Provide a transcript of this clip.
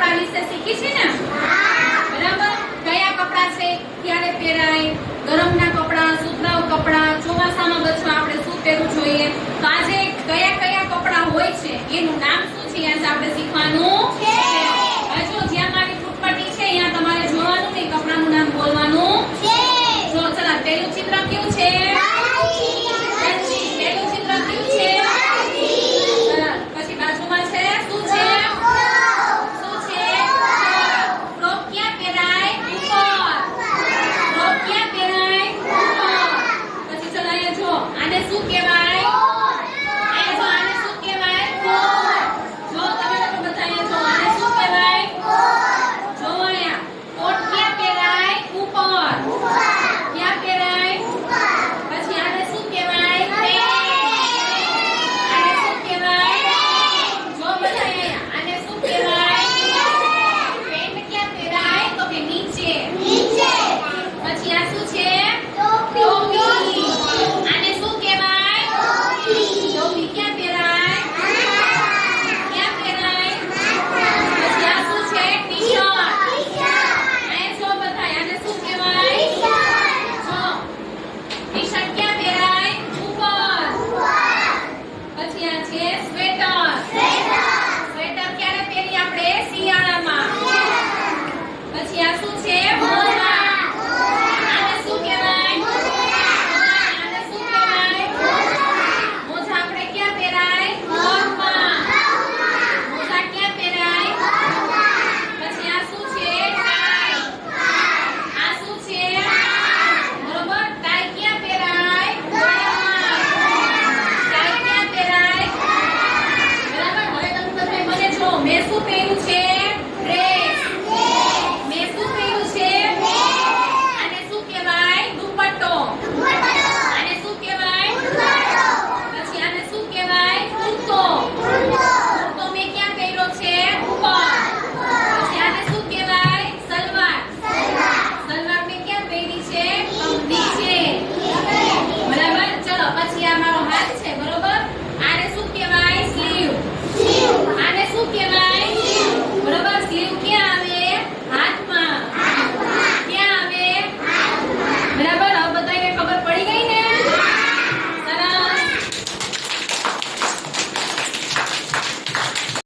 કપડા વિશે શીખી છે ને? બરાબર. કયા કપડા છે ક્યારે પહેરાય, ગરમના કપડા, સુતરાઉ કપડા, ચોમાસામાં બચવા આપણે શું પહેરવું જોઈએ. તો આજે કયા કયા કપડા હોય છે એનું નામ શું છે આજે આપણે શીખવાનું છે. હવે જો જ્યાં મારી ફૂટપટ્ટી છે અહીંયા તમારે જોવાનું કે કપડાનું નામ બોલવાનું છે. જો ચલો પહેલું ચિત્ર કયું છે? પહેલું ચિત્ર કયું છે? પછી બાજુમાં છે શું છે? શું છે? ફ્રોક ક્યાં પહેરાય? ઉપર. ફ્રોક ક્યાં પહેરાય? ઉપર. પછી ચલો અહીંયા જો આને શું કહેવાય? અહીંયા જો આને શું કહેવાય? કોટ. જો તમે લોકો બધા અહીંયા જો આને શું કહેવાય? જો અહીંયા કોટ ક્યાં પહેરાય? ઉપર. ક્યાં પહેરાય? પછી આને શું કહેવાય? આને શું કહેવાય? જો બધા અહીંયા આને શું કહેવાય? પેન્ટ ક્યાં પહેરાય? તો કે નીચે. પછી આ શું છે? ટોપી. આને શું કહેવાય? ટોપી ક્યાં પહેરાય? ક્યાં પહેરાય? પછી આ શું છે? ટી-શર્ટ. અહીંયા જો બધા આને શું કહેવાય? જો ટી-શર્ટ ક્યાં પહેરાય? ઉપર. પછી આ છે સ્વેટર. સ્વેટર ક્યારે પહેરીએ આપણે? શિયાળામાં. પછી આ શું છે? મોજા. આને શું કહેવાય? આને શું કહેવાય? મોજા આપણે ક્યાં પહેરાય? પગમાં. મોજા ક્યાં પહેરાય? પછી આ શું છે? ટાઈ. આ શું છે? બરોબર. ટાઈ ક્યાં પહેરાય? ગળામાં. ટાઈ ક્યાં પહેરાય? બરાબર. હવે તમે બધાય મને જો મેં શું પહેર્યું છે?